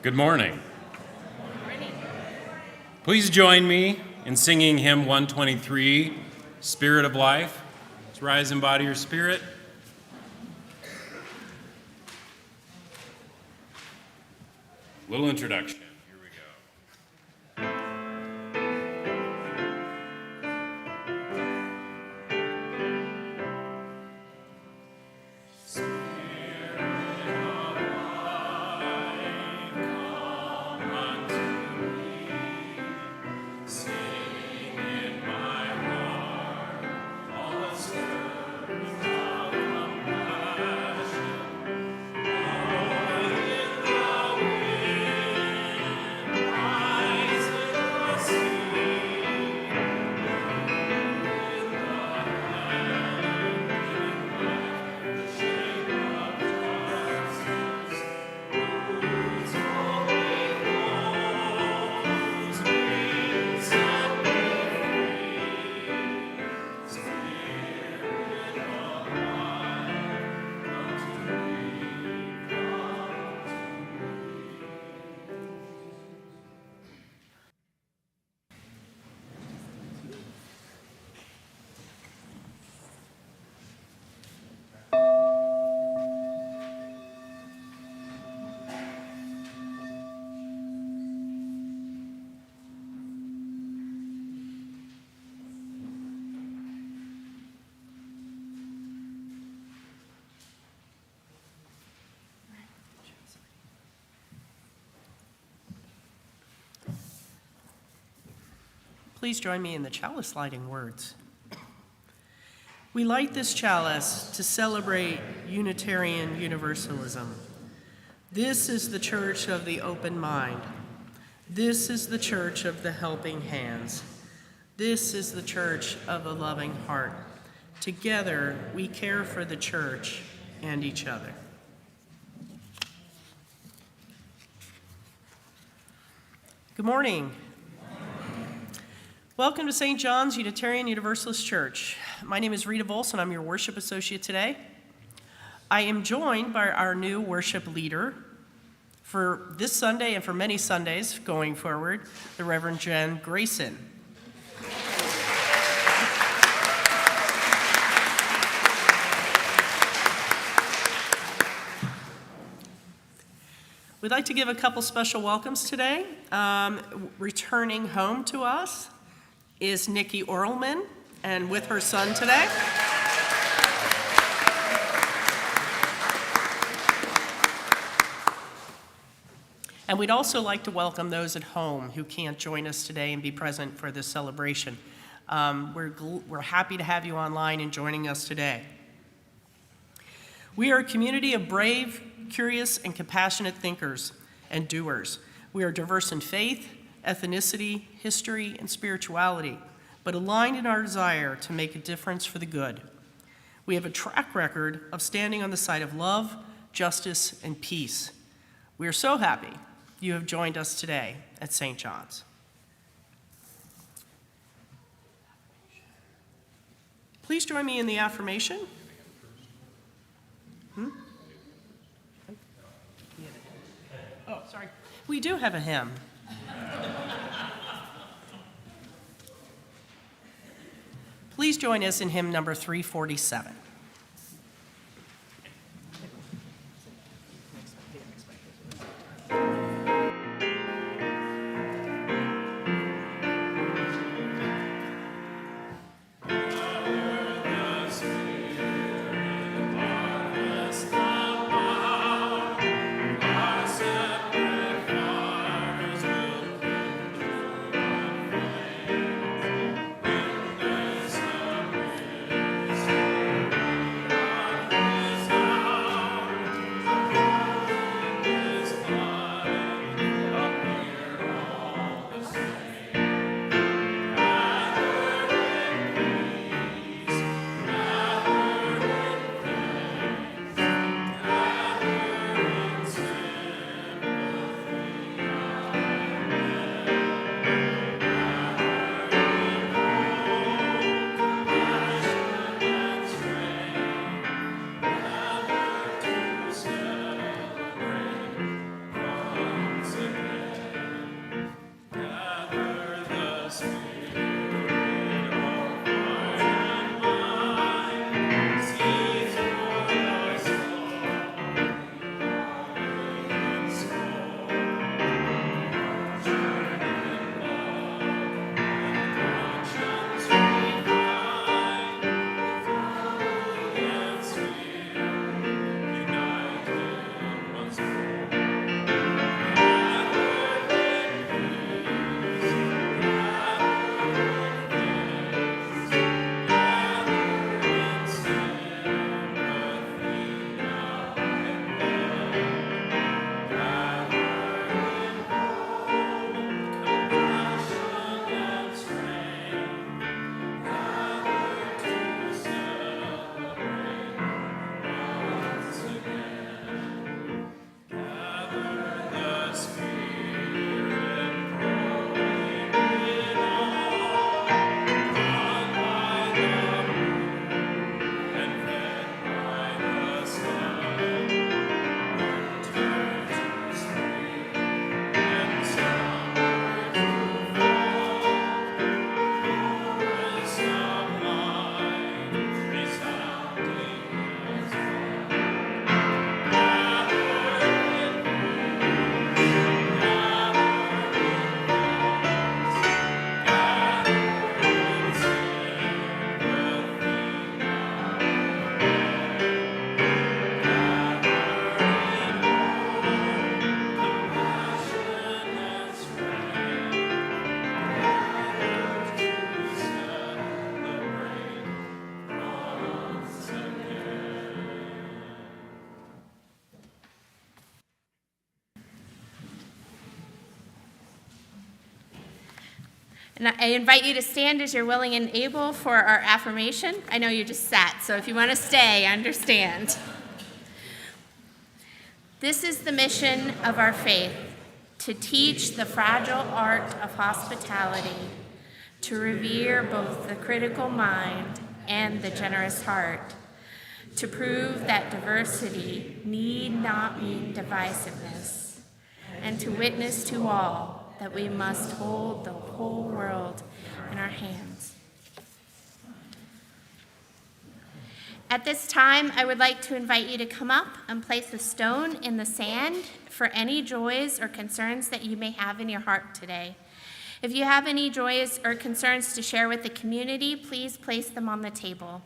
Good morning. Please join me in singing hymn 123, Spirit of Life. Let's rise and embody your spirit. Little introduction. Here we go. Please join me in the chalice lighting words. We light this chalice to celebrate Unitarian Universalism. This is the church of the open mind. This is the church of the helping hands. This is the church of the loving heart. Together, we care for the church and each other. Good morning. Welcome to St. John's Unitarian Universalist Church. My name is Rita Volz, and I'm your worship associate today. I am joined by our new worship leader for this Sunday and for many Sundays going forward, the Reverend Jenn Gracen. We'd like to give a couple special welcomes today. Returning home to us is Nikki Orlman, and with her son today. And we'd also like to welcome those at home who can't join us today and be present for this celebration. We're happy to have you online and joining us today. We are a community of brave, curious, and compassionate thinkers and doers. We are diverse in faith, ethnicity, history, and spirituality, but aligned in our desire to make a difference for the good. We have a track record of standing on the side of love, justice, and peace. We are so happy you have joined us today at St. John's. Please join me in the affirmation. Oh, sorry. We do have a hymn. Please join us in hymn number 347. And I invite you to stand as you're willing and able for our affirmation. I know you just sat, so if you want to stay, understand. This is the mission of our faith, to teach the fragile art of hospitality, to revere both the critical mind and the generous heart, to prove that diversity need not mean divisiveness, and to witness to all that we must hold the whole world in our hands. At this time, I would like to invite you to come up and place a stone in the sand for any joys or concerns that you may have in your heart today. If you have any joys or concerns to share with the community, please place them on the table.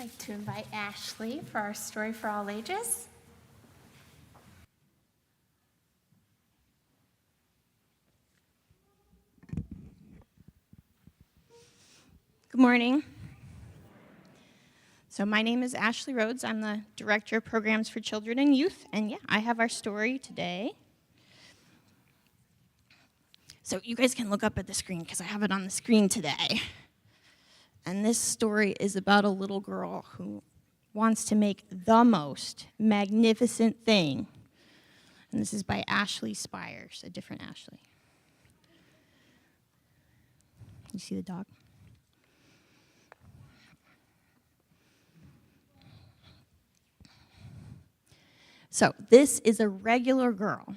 I'd like to invite Ashley for our story for all ages. Good morning. So my name is Ashley Rhodes. I'm the Director of Programs for Children and Youth, and yeah, I have our story today. So you guys can look up at the screen because I have it on the screen today. And this story is about a little girl who wants to make the most magnificent thing. And this is by Ashley Spires, a different Ashley. You see the dog? So this is a regular girl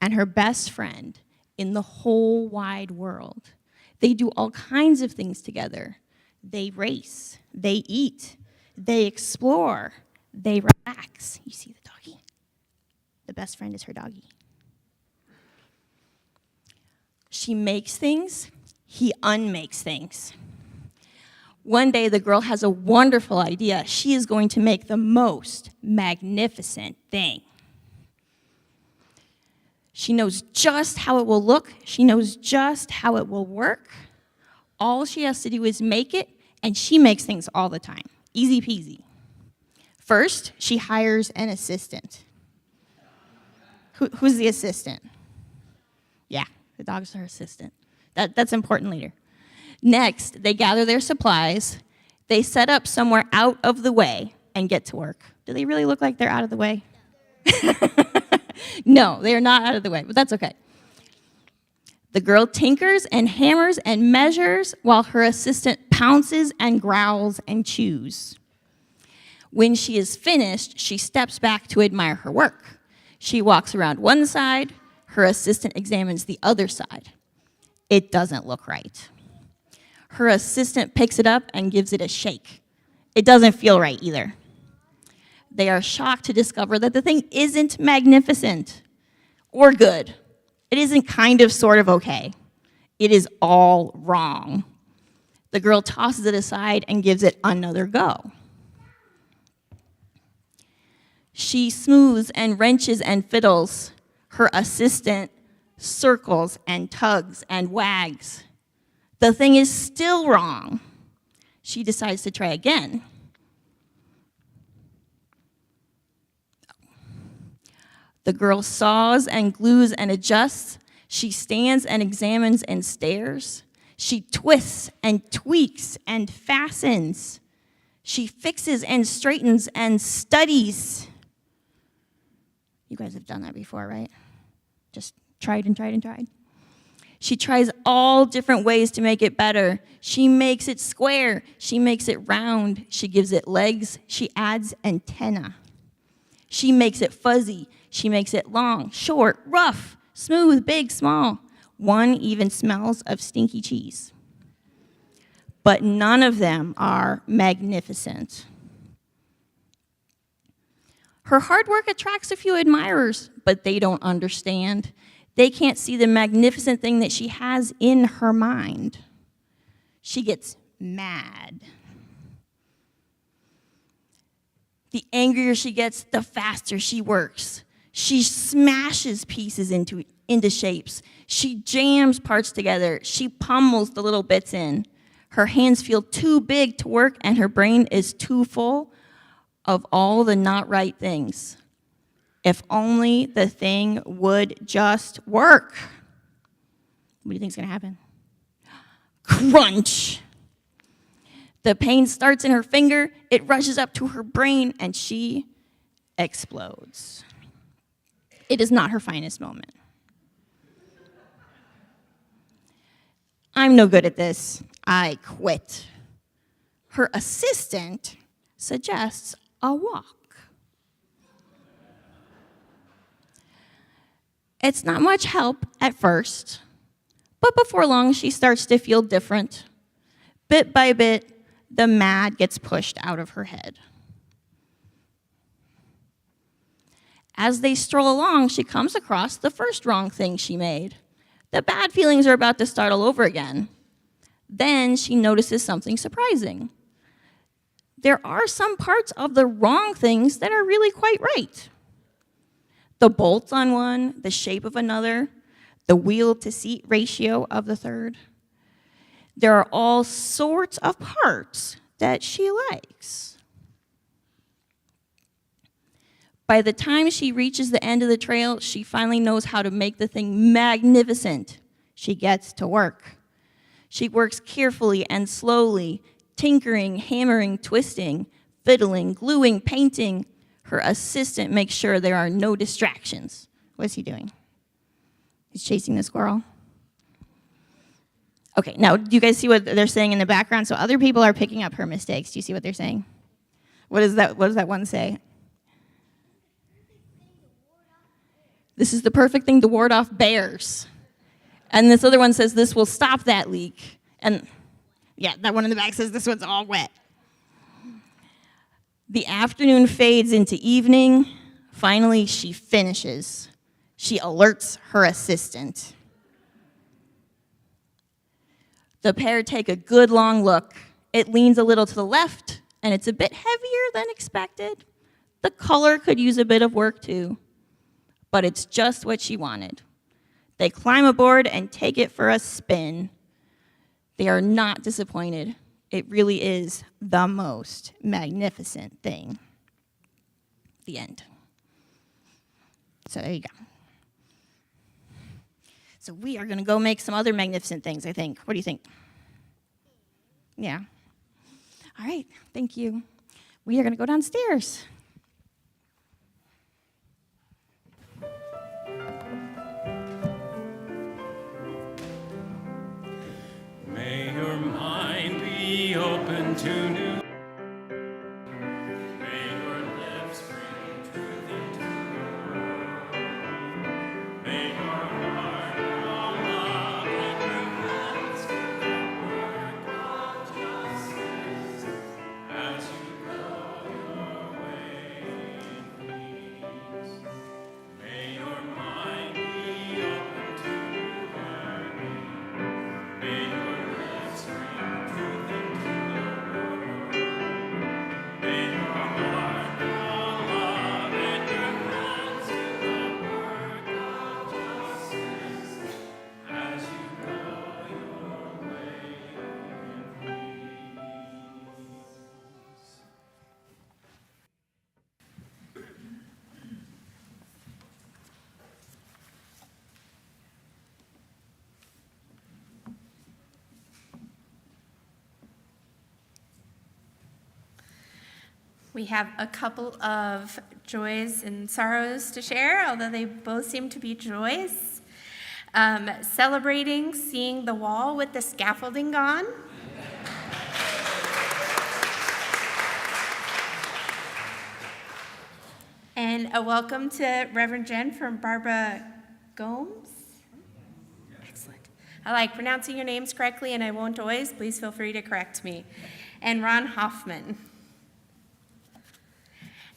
and her best friend in the whole wide world. They do all kinds of things together. They race, they eat, they explore, they relax. You see the doggy? The best friend is her doggy. She makes things, he unmakes things. One day, the girl has a wonderful idea. She is going to make the most magnificent thing. She knows just how it will look. She knows just how it will work. All she has to do is make it, and she makes things all the time. Easy peasy. First, she hires an assistant. Who's the assistant? Yeah, the dog's her assistant. That's important later. Next, they gather their supplies. They set up somewhere out of the way and get to work. Do they really look like they're out of the way? No, they are not out of the way, but that's okay. The girl tinkers and hammers and measures while her assistant pounces and growls and chews. When she is finished, she steps back to admire her work. She walks around one side, her assistant examines the other side. It doesn't look right. Her assistant picks it up and gives it a shake. It doesn't feel right either. They are shocked to discover that the thing isn't magnificent or good. It isn't kind of, sort of okay. It is all wrong. The girl tosses it aside and gives it another go. She smooths and wrenches and fiddles. Her assistant circles and tugs and wags. The thing is still wrong. She decides to try again. The girl saws and glues and adjusts. She stands and examines and stares. She twists and tweaks and fastens. She fixes and straightens and studies. You guys have done that before, right? Just tried and tried and tried. She tries all different ways to make it better. She makes it square. She makes it round. She gives it legs. She adds antenna. She makes it fuzzy. She makes it long, short, rough, smooth, big, small. One even smells of stinky cheese. But none of them are magnificent. Her hard work attracts a few admirers, but they don't understand. They can't see the magnificent thing that she has in her mind. She gets mad. The angrier she gets, the faster she works. She smashes pieces into shapes. She jams parts together. She pummels the little bits in. Her hands feel too big to work, and her brain is too full of all the not right things. If only the thing would just work. What do you think is going to happen? Crunch. The pain starts in her finger, it rushes up to her brain, and she explodes. It is not her finest moment. I'm no good at this. I quit. Her assistant suggests a walk. It's not much help at first, but before long she starts to feel different. Bit by bit, the mad gets pushed out of her head. As they stroll along, she comes across the first wrong thing she made. The bad feelings are about to start all over again. Then she notices something surprising. There are some parts of the wrong things that are really quite right. The bolts on one, the shape of another, the wheel-to-seat ratio of the third. There are all sorts of parts that she likes. By the time she reaches the end of the trail, she finally knows how to make the thing magnificent. She gets to work. She works carefully and slowly, tinkering, hammering, twisting, fiddling, gluing, painting. Her assistant makes sure there are no distractions. What's he doing? He's chasing the squirrel. Okay, now, do you guys see what they're saying in the background? So other people are picking up her mistakes. Do you see what they're saying? What does that one say? This is the perfect thing to ward off bears. And this other one says this will stop that leak. And yeah, that one in the back says this one's all wet. The afternoon fades into evening. Finally, she finishes. She alerts her assistant. The pair take a good long look. It leans a little to the left, and it's a bit heavier than expected. The color could use a bit of work too, but it's just what she wanted. They climb aboard and take it for a spin. They are not disappointed. It really is the most magnificent thing. The end. So there you go. So we are going to go make some other magnificent things, I think. What do you think? Yeah. All right, thank you. We are going to go downstairs. May your mind be open to new. May your lips bring truth into the world. May your heart know love and your hands do the work of justice as you go your way in peace. May your mind be open to new learning. May your lips bring truth into the world. May your heart know love and your hands do the work of justice as you go your way in peace. We have a couple of joys and sorrows to share, although they both seem to be joys. Celebrating seeing the wall with the scaffolding gone. And a welcome to Reverend Jenn from Barbara Gomes. Excellent. I like pronouncing your names correctly, and I won't always. Please feel free to correct me. And Ron Hoffman.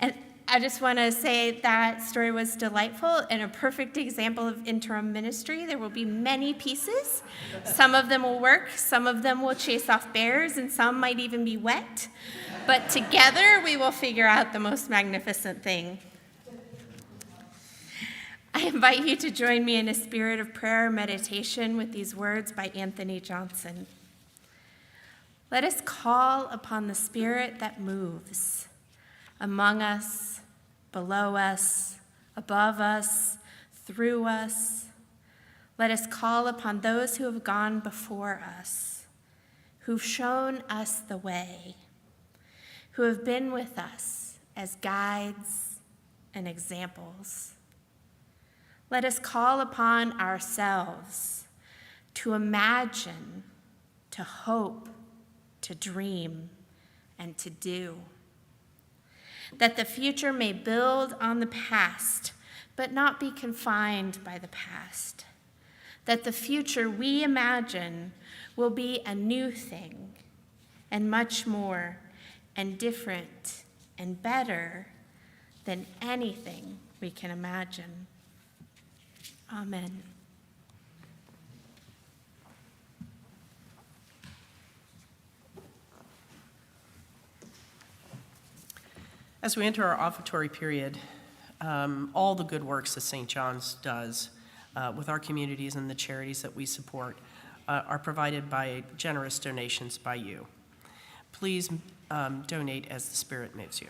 And I just want to say that story was delightful and a perfect example of interim ministry. There will be many pieces. Some of them will work, some of them will chase off bears, and some might even be wet. But together we will figure out the most magnificent thing. I invite you to join me in a spirit of prayer and meditation with these words by Anthony Johnson. Let us call upon the Spirit that moves among us, below us, above us, through us. Let us call upon those who have gone before us, who've shown us the way, who have been with us as guides and examples. Let us call upon ourselves to imagine, to hope, to dream, and to do. That the future may build on the past, but not be confined by the past. That the future we imagine will be a new thing, and much more, and different, and better than anything we can imagine. Amen. As we enter our offertory period, all the good works that St. John's does with our communities and the charities that we support are provided by generous donations by you. Please donate as the Spirit moves you.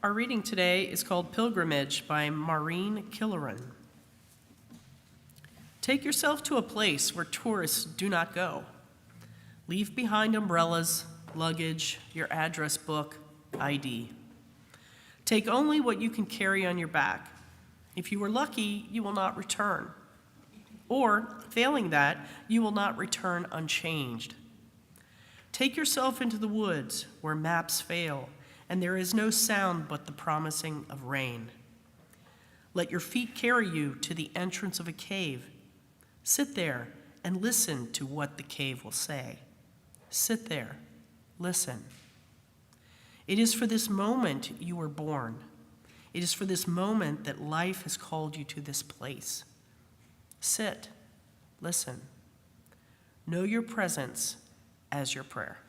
Our reading today is called Pilgrimage by Maureen Killeran. Take yourself to a place where tourists do not go. Leave behind umbrellas, luggage, your address book, ID. Take only what you can carry on your back. If you are lucky, you will not return. Or, failing that, you will not return unchanged. Take yourself into the woods where maps fail and there is no sound but the promising of rain. Let your feet carry you to the entrance of a cave. Sit there and listen to what the cave will say. Sit there, listen. It is for this moment you were born. It is for this moment that life has called you to this place. Sit, listen. Know your presence as your prayer.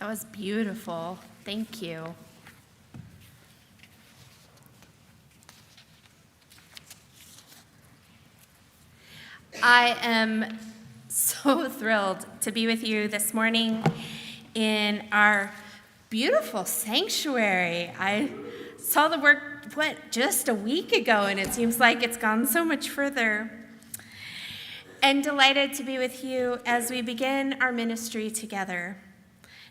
That was beautiful. Thank you. I am so thrilled to be with you this morning in our beautiful sanctuary. I saw the work, just a week ago, and it seems like it's gone so much further. And delighted to be with you as we begin our ministry together.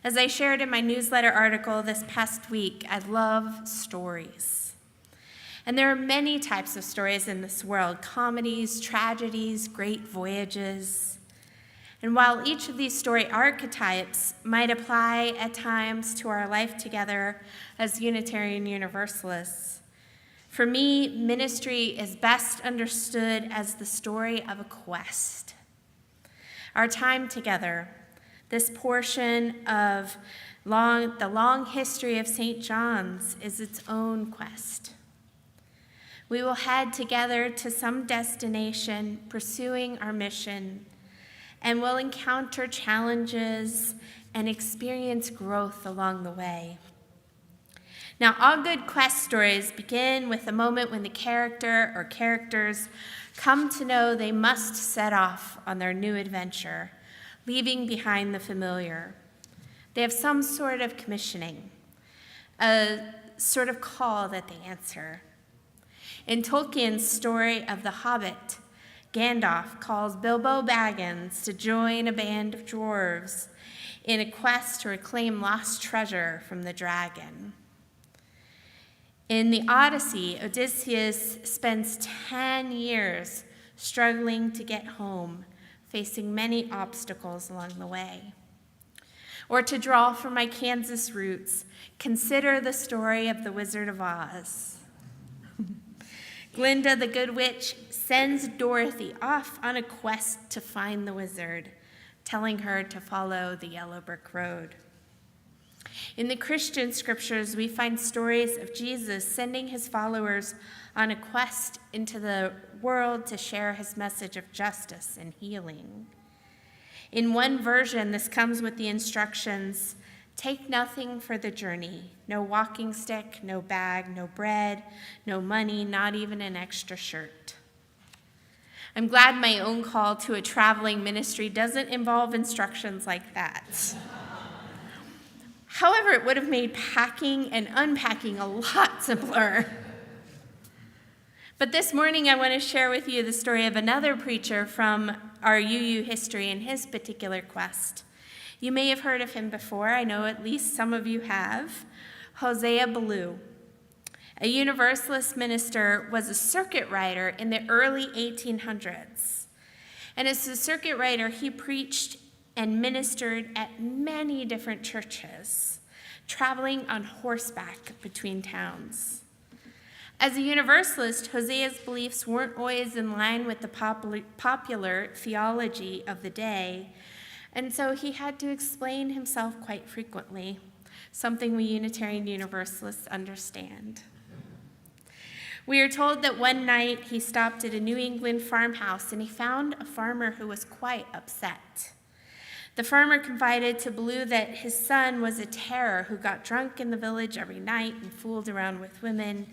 As I shared in my newsletter article this past week, I love stories. And there are many types of stories in this world: comedies, tragedies, great voyages. And while each of these story archetypes might apply at times to our life together as Unitarian Universalists, for me, ministry is best understood as the story of a quest. Our time together, this portion of the long history of St. John's, is its own quest. We will head together to some destination, pursuing our mission, and will encounter challenges and experience growth along the way. Now, all good quest stories begin with a moment when the character or characters come to know they must set off on their new adventure, leaving behind the familiar. They have some sort of commissioning, a sort of call that they answer. In Tolkien's story of The Hobbit, Gandalf calls Bilbo Baggins to join a band of dwarves in a quest to reclaim lost treasure from the dragon. In the Odyssey, Odysseus spends 10 years struggling to get home, facing many obstacles along the way. Or to draw from my Kansas roots, consider the story of the Wizard of Oz. Glinda the Good Witch sends Dorothy off on a quest to find the wizard, telling her to follow the yellow brick road. In the Christian scriptures, we find stories of Jesus sending his followers on a quest into the world to share his message of justice and healing. In one version, this comes with the instructions: take nothing for the journey, no walking stick, no bag, no bread, no money, not even an extra shirt. I'm glad my own call to a traveling ministry doesn't involve instructions like that. However, it would have made packing and unpacking a lot simpler. But this morning, I want to share with you the story of another preacher from our UU history and his particular quest. You may have heard of him before. I know at least some of you have. Hosea Ballou, a Universalist minister, was a circuit rider in the early 1800s. And as a circuit rider, he preached and ministered at many different churches, traveling on horseback between towns. As a Universalist, Hosea's beliefs weren't always in line with the popular theology of the day, and so he had to explain himself quite frequently, something we Unitarian Universalists understand. We are told that one night he stopped at a New England farmhouse and he found a farmer who was quite upset. The farmer confided to Ballou that his son was a terror who got drunk in the village every night and fooled around with women,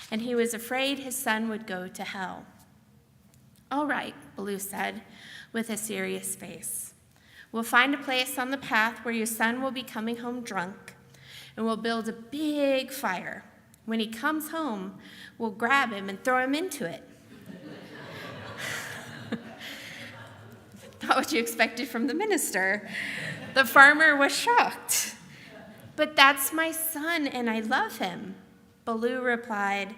and he was afraid his son would go to hell. "All right," Ballou said, with a serious face. "We'll find a place on the path where your son will be coming home drunk, and we'll build a big fire. When he comes home, we'll grab him and throw him into it." Not what you expected from the minister. The farmer was shocked. "But that's my son, and I love him." Ballou replied,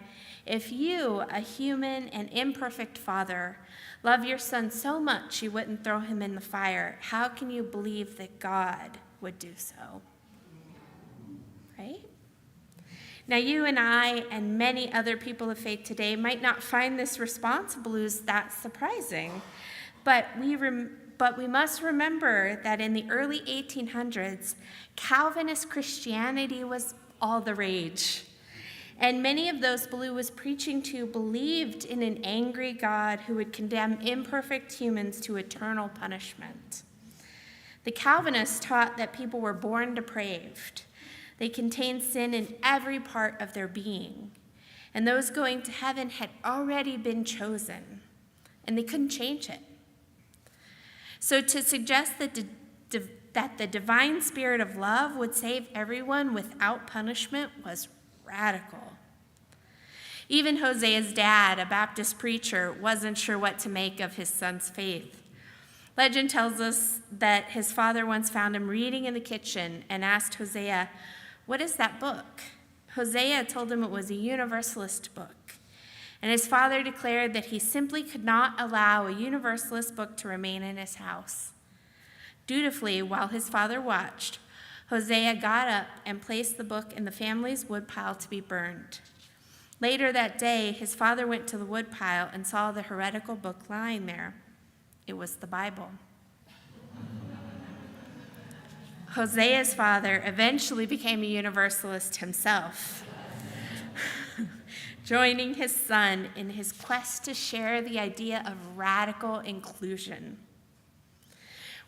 "If you, a human and imperfect father, love your son so much you wouldn't throw him in the fire, how can you believe that God would do so?" Right? Now, you and I and many other people of faith today might not find this response of Ballou's that surprising, but we must remember that in the early 1800s, Calvinist Christianity was all the rage. And many of those Ballou was preaching to believed in an angry God who would condemn imperfect humans to eternal punishment. The Calvinists taught that people were born depraved. They contained sin in every part of their being. And those going to heaven had already been chosen, and they couldn't change it. So to suggest that the divine spirit of love would save everyone without punishment was radical. Even Hosea's dad, a Baptist preacher, wasn't sure what to make of his son's faith. Legend tells us that his father once found him reading in the kitchen and asked Hosea, "What is that book?" Hosea told him it was a Universalist book. And his father declared that he simply could not allow a Universalist book to remain in his house. Dutifully, while his father watched, Hosea got up and placed the book in the family's woodpile to be burned. Later that day, his father went to the woodpile and saw the heretical book lying there. It was the Bible. Hosea's father eventually became a Universalist himself, joining his son in his quest to share the idea of radical inclusion.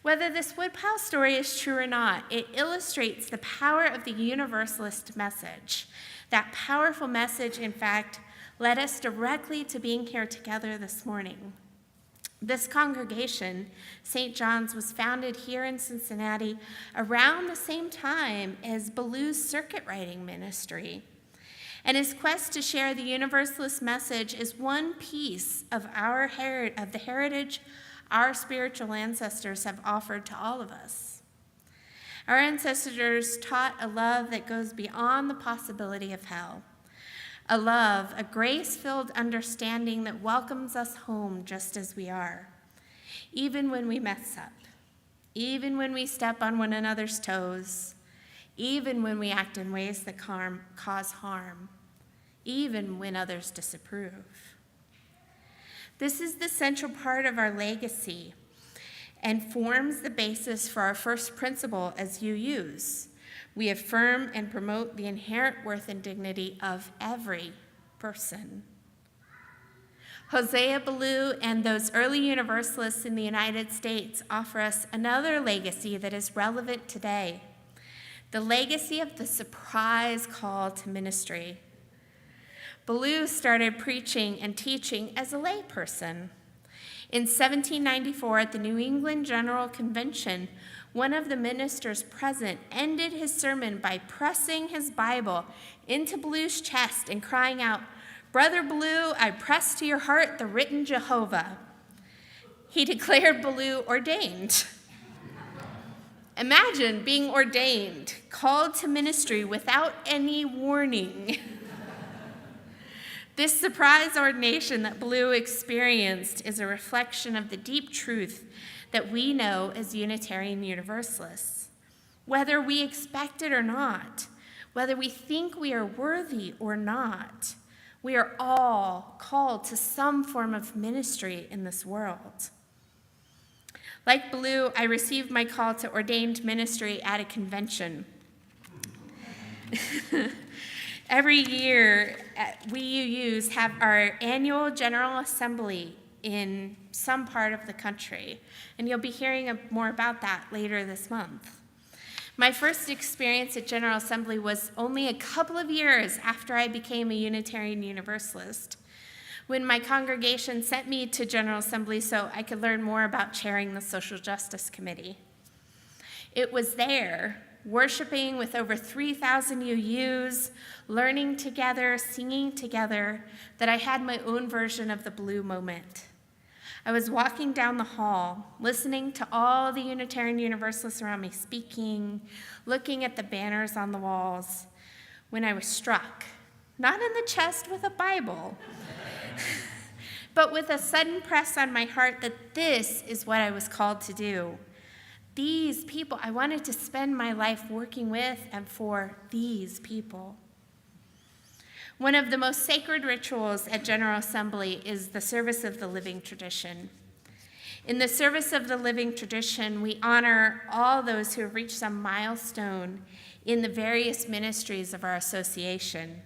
Whether this woodpile story is true or not, it illustrates the power of the Universalist message. That powerful message, in fact, led us directly to being here together this morning. This congregation, St. John's, was founded here in Cincinnati around the same time as Ballou's circuit riding ministry. And his quest to share the Universalist message is one piece of the heritage our spiritual ancestors have offered to all of us. Our ancestors taught a love that goes beyond the possibility of hell. A love, a grace-filled understanding that welcomes us home just as we are, even when we mess up, even when we step on one another's toes, even when we act in ways that cause harm, even when others disapprove. This is the central part of our legacy and forms the basis for our first principle as UUs. We affirm and promote the inherent worth and dignity of every person. Hosea Ballou and those early Universalists in the United States offer us another legacy that is relevant today, the legacy of the surprise call to ministry. Ballou started preaching and teaching as a layperson. In 1794, at the New England General Convention, one of the ministers present ended his sermon by pressing his Bible into Ballou's chest and crying out, "Brother Ballou, I press to your heart the written Jehovah." He declared Ballou ordained. Imagine being ordained, called to ministry without any warning. This surprise ordination that Ballou experienced is a reflection of the deep truth that we know as Unitarian Universalists. Whether we expect it or not, whether we think we are worthy or not, we are all called to some form of ministry in this world. Like Ballou, I received my call to ordained ministry at a convention. Every year, we UUs have our annual General Assembly in some part of the country, and you'll be hearing more about that later this month. My first experience at General Assembly was only a couple of years after I became a Unitarian Universalist, when my congregation sent me to General Assembly so I could learn more about chairing the Social Justice Committee. It was there, worshiping with over 3,000 UUs, learning together, singing together, that I had my own version of the Ballou moment. I was walking down the hall, listening to all the Unitarian Universalists around me speaking, looking at the banners on the walls, when I was struck, not in the chest with a Bible, but with a sudden press on my heart that this is what I was called to do. These people, I wanted to spend my life working with and for these people. One of the most sacred rituals at General Assembly is the service of the living tradition. In the service of the living tradition, we honor all those who have reached some milestone in the various ministries of our association.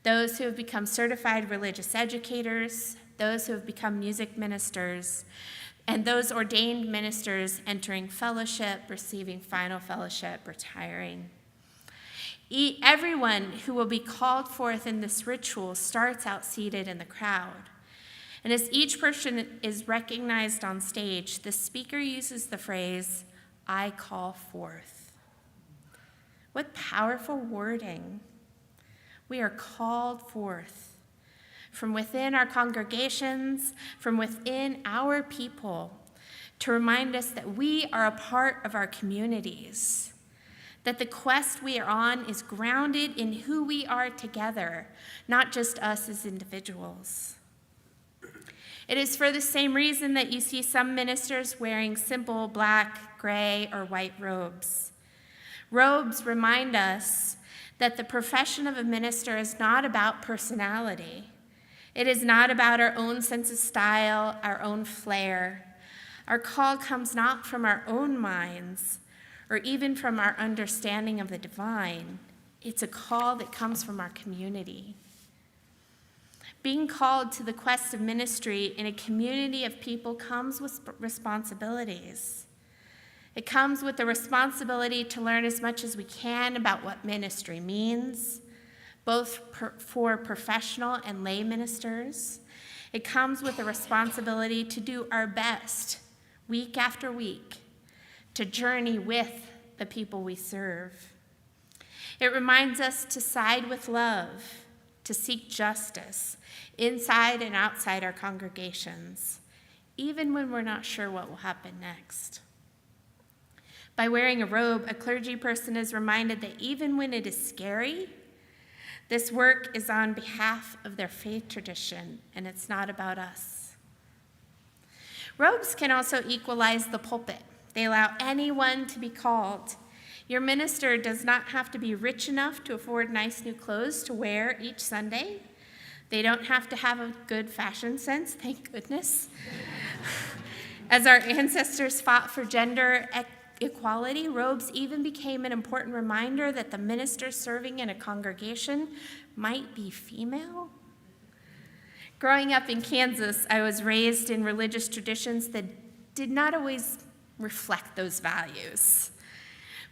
Those who have become certified religious educators, those who have become music ministers, and those ordained ministers entering fellowship, receiving final fellowship, retiring. Everyone who will be called forth in this ritual starts out seated in the crowd. And as each person is recognized on stage, the speaker uses the phrase, "I call forth." What powerful wording. We are called forth from within our congregations, from within our people, to remind us that we are a part of our communities, that the quest we are on is grounded in who we are together, not just us as individuals. It is for the same reason that you see some ministers wearing simple black, gray, or white robes. Robes remind us that the profession of a minister is not about personality. It is not about our own sense of style, our own flair. Our call comes not from our own minds or even from our understanding of the divine. It's a call that comes from our community. Being called to the quest of ministry in a community of people comes with responsibilities. It comes with the responsibility to learn as much as we can about what ministry means, both for professional and lay ministers. It comes with the responsibility to do our best, week after week, to journey with the people we serve. It reminds us to side with love, to seek justice inside and outside our congregations, even when we're not sure what will happen next. By wearing a robe, a clergy person is reminded that even when it is scary, this work is on behalf of their faith tradition, and it's not about us. Robes can also equalize the pulpit. They allow anyone to be called. Your minister does not have to be rich enough to afford nice new clothes to wear each Sunday. They don't have to have a good fashion sense, thank goodness. As our ancestors fought for gender equality, robes even became an important reminder that the minister serving in a congregation might be female. Growing up in Kansas, I was raised in religious traditions that did not always reflect those values.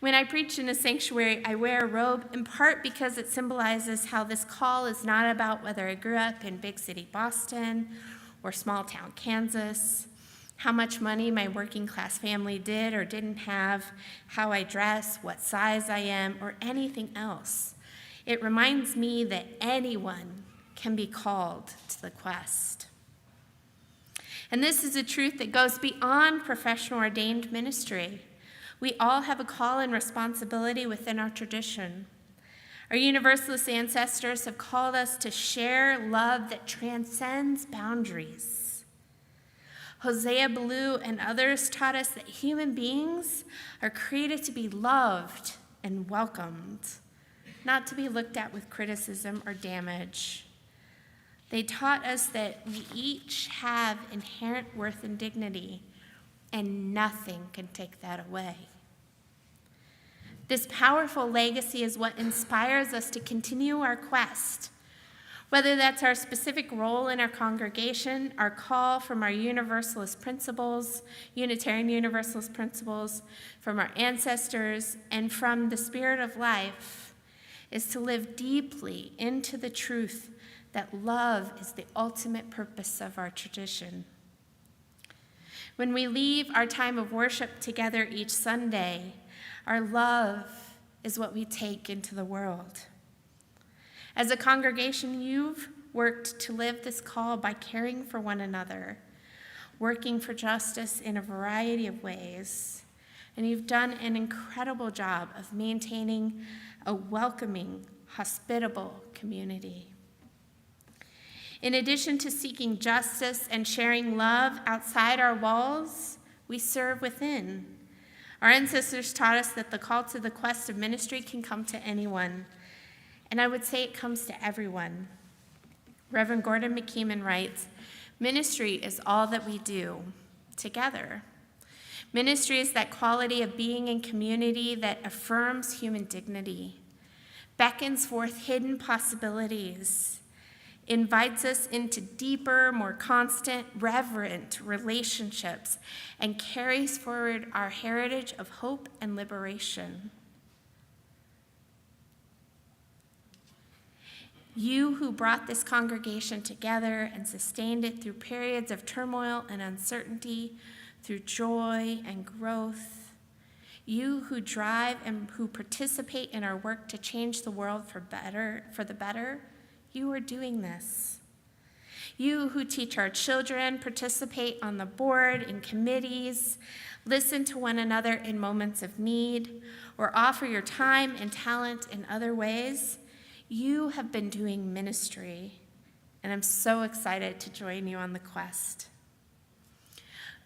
When I preach in a sanctuary, I wear a robe in part because it symbolizes how this call is not about whether I grew up in big city Boston or small town Kansas, how much money my working class family did or didn't have, how I dress, what size I am, or anything else. It reminds me that anyone can be called to the quest. And this is a truth that goes beyond professional ordained ministry. We all have a call and responsibility within our tradition. Our Universalist ancestors have called us to share love that transcends boundaries. Hosea Ballou and others taught us that human beings are created to be loved and welcomed, not to be looked at with criticism or damage. They taught us that we each have inherent worth and dignity, and nothing can take that away. This powerful legacy is what inspires us to continue our quest, whether that's our specific role in our congregation, our call from our Universalist principles, Unitarian Universalist principles, from our ancestors, and from the Spirit of life, is to live deeply into the truth that love is the ultimate purpose of our tradition. When we leave our time of worship together each Sunday, our love is what we take into the world. As a congregation, you've worked to live this call by caring for one another, working for justice in a variety of ways, and you've done an incredible job of maintaining a welcoming, hospitable community. In addition to seeking justice and sharing love outside our walls, we serve within. Our ancestors taught us that the call to the quest of ministry can come to anyone, and I would say it comes to everyone. Reverend Gordon McKeeman writes, "Ministry is all that we do together. Ministry is that quality of being in community that affirms human dignity, beckons forth hidden possibilities, invites us into deeper, more constant, reverent relationships, and carries forward our heritage of hope and liberation. You who brought this congregation together and sustained it through periods of turmoil and uncertainty, through joy and growth. You who drive and who participate in our work to change the world for the better, you are doing this. You who teach our children, participate on the board, in committees, listen to one another in moments of need, or offer your time and talent in other ways, you have been doing ministry, and I'm so excited to join you on the quest.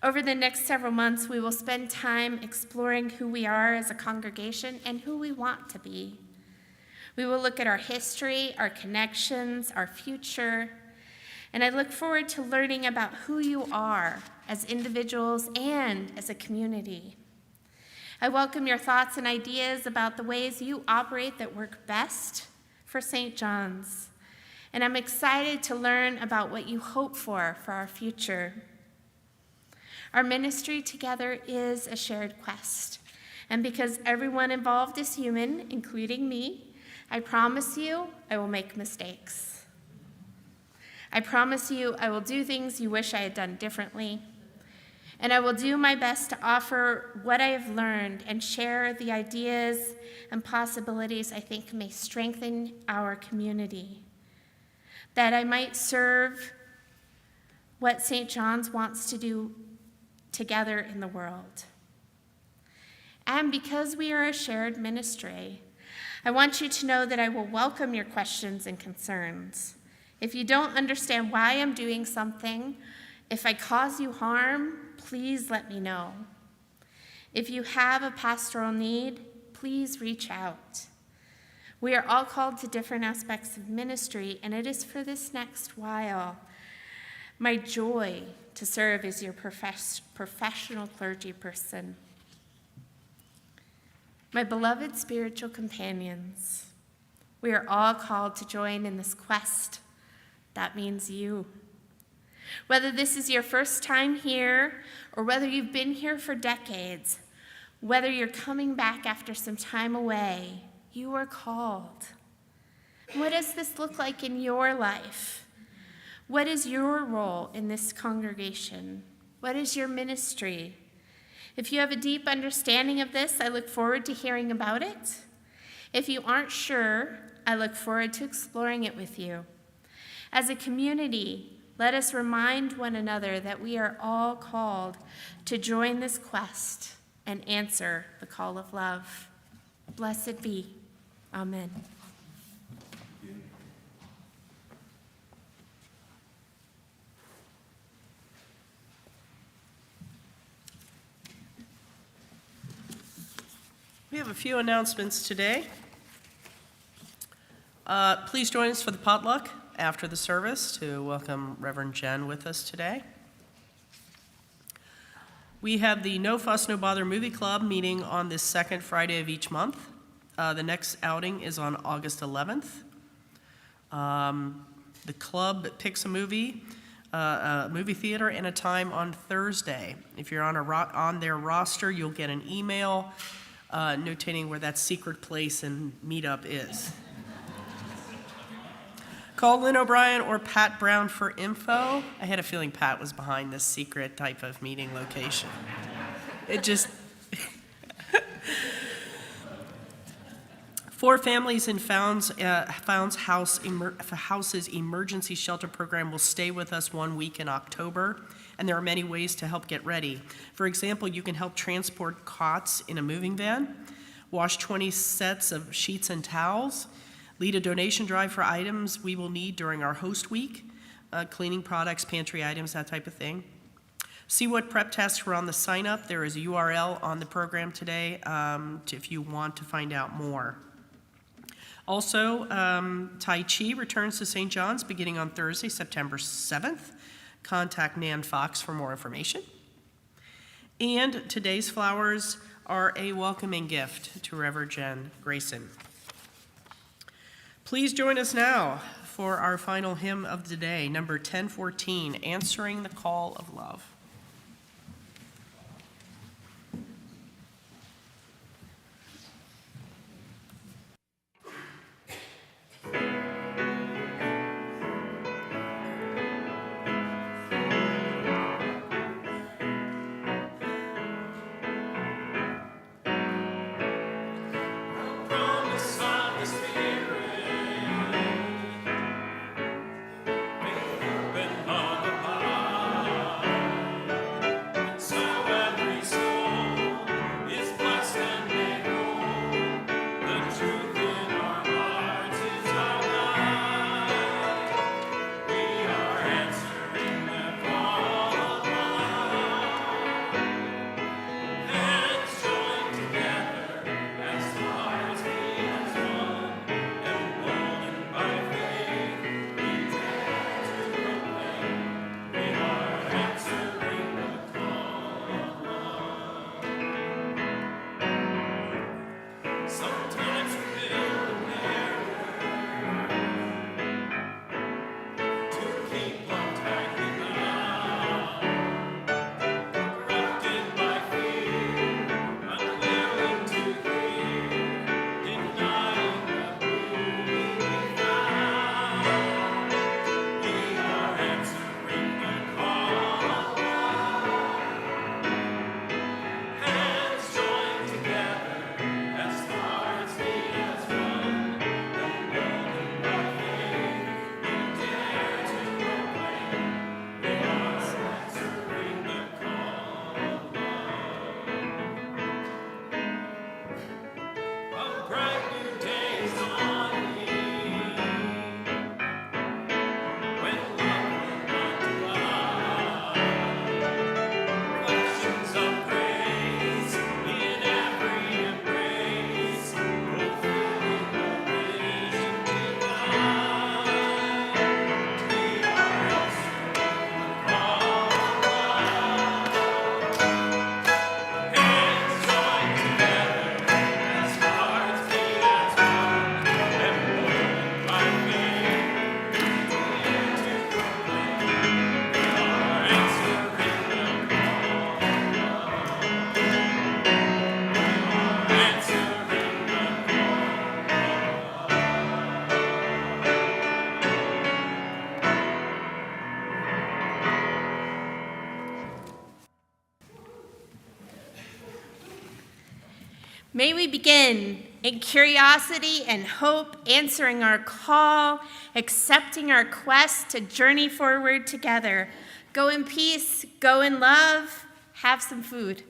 Over the next several months, we will spend time exploring who we are as a congregation and who we want to be. We will look at our history, our connections, our future, and I look forward to learning about who you are as individuals and as a community. I welcome your thoughts and ideas about the ways you operate that work best for St. John's, and I'm excited to learn about what you hope for our future. Our ministry together is a shared quest, and because everyone involved is human, including me, I promise you I will make mistakes. I promise you I will do things you wish I had done differently, and I will do my best to offer what I have learned and share the ideas and possibilities I think may strengthen our community, that I might serve what St. John's wants to do together in the world. And because we are a shared ministry, I want you to know that I will welcome your questions and concerns. If you don't understand why I'm doing something, if I cause you harm, please let me know. If you have a pastoral need, please reach out. We are all called to different aspects of ministry, and it is for this next while my joy to serve as your professional clergy person. My beloved spiritual companions, we are all called to join in this quest. That means you. Whether this is your first time here or whether you've been here for decades, whether you're coming back after some time away, you are called. What does this look like in your life? What is your role in this congregation? What is your ministry? If you have a deep understanding of this, I look forward to hearing about it. If you aren't sure, I look forward to exploring it with you. As a community, let us remind one another that we are all called to join this quest and answer the call of love. Blessed be. Amen. We have a few announcements today. Please join us for the potluck after the service to welcome Reverend Jenn with us today. We have the No Fuss, No Bother Movie Club meeting on the second Friday of each month. The next outing is on August 11th. The club picks a movie theater and a time on Thursday. If you're on their roster, you'll get an email notating where that secret place and meetup is. Call Lynn O'Brien or Pat Brown for info. I had a feeling Pat was behind this secret type of meeting location. It just... For Families in Founds House's emergency shelter program will stay with us 1 week in October, and there are many ways to help get ready. For example, you can help transport cots in a moving van, wash 20 sets of sheets and towels, lead a donation drive for items we will need during our host week, cleaning products, pantry items, that type of thing. See what prep tests were on the sign up. There is a URL on the program today if you want to find out more. Also, Tai Chi returns to St. John's beginning on Thursday, September 7th. Contact Nan Fox for more information. And today's flowers are a welcoming gift to Reverend Jenn Gracen. Please join us now for our final hymn of the day, number 1014, Answering the Call of Love. Promise of the Spirit, open on the heart. So every soul is blessed and made whole. The truth in our hearts is our life. We are answering the call of love. Hands joined together as hearts beat as one. Emboldened by faith, we dare to proclaim. We are answering the call of love. Sometimes we build a barrier to keep love tightly bound. Corrupted by fear, unwilling to hear, denying the beauty we found. We are answering the call of love. Hands joined together as hearts beat as one. Emboldened by faith, we dare to proclaim. We are answering the call of love. A bright new day is dawning, when love will not divide. Questions of grace in every embrace, fulfilling the vision divine. We are answering the call of love. Hands joined together as hearts beat as one. Emboldened by faith, we dare to proclaim. We are answering the call of love. We are answering the May we begin in curiosity and hope, answering our call, accepting our quest to journey forward together. Go in peace, go in love, have some food.